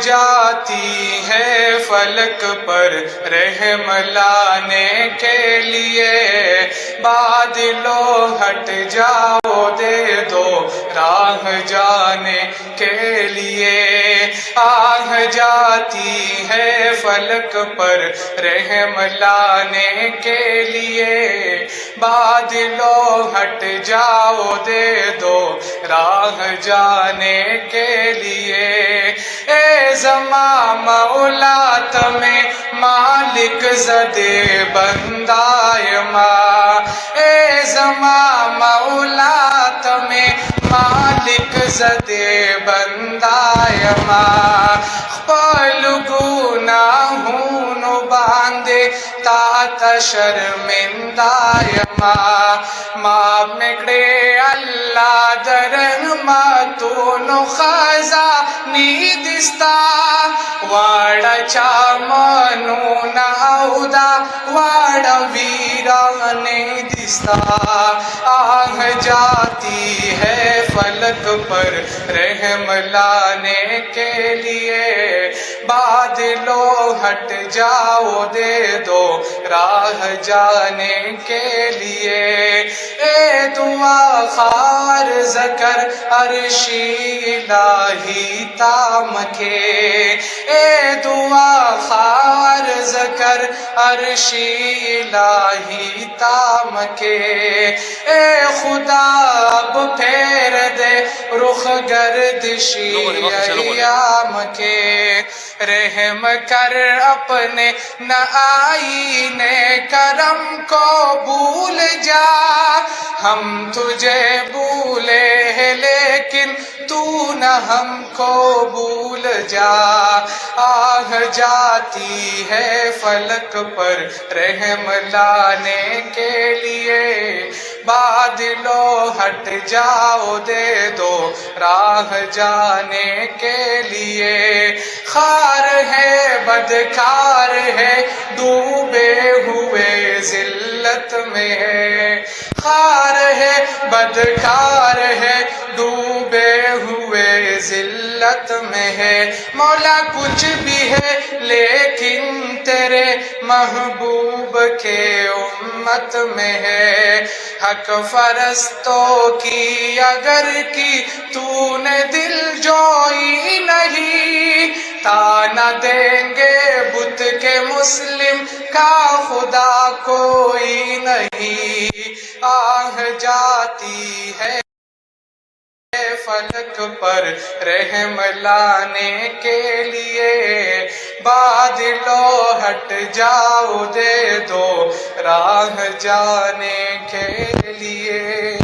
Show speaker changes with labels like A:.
A: جاتی ہے فلک پر رحم لانے کے لیے، بادلو ہٹ جاؤ دے دو راہ جانے کے لیے، آہ جاتی ہے فلک پر رحم لانے کے لیے، بادلو ہٹ جاؤ دے دو راہ جانے کے لیے، اے زمان مولا تمہیں مالک زدے بندائے ماں، اے زمان مولا تمہیں مالک زدے بندائے ماں، گناہوں نو باندے تا شرمندائے ماں، معاف نکڑے اللہ درحمتو نو خزانی دستا، واڑا چامنو ناودا واڑا ویرانے دستا، آہ جاتی ہے فلک پر رحم لانے کے لیے، بادلو ہٹ جاؤ دے دو راہ جانے کے لیے، اے دعا خار ذکر عرشی الہی تام کے، اے دعا خار ذکر عرشی الہی تام کے، اے خدا اب پھیر دے رخ گردشی ایام کے، رحم کر اپنے نہ آئینے کرم کو بھول جا، ہم تجھے بھولے ہیں لیکن تو نہ ہم کو بھول جا، آہ جاتی ہے فلک پر رحم لانے کے لیے، بادلو ہٹ جاؤ دے دو راہ جانے کے لیے، خار ہے بدکار ہے ڈوبے ہوئے ذلت میں ہے، خار ہے بدکار ہے ڈوبے ہوئے ذلت میں ہے، مولا کچھ بھی ہے لیکن تیرے محبوب کے امت میں ہے، حق فرستوں کی اگر کی تو نے دل جوئی نہیں، تانا دیں گے بت کے مسلم کا خدا کوئی نہیں، آہ جاتی ہے فلک پر رحم لانے کے لیے، بادلو ہٹ جاؤ دے دو راہ جانے کے لیے۔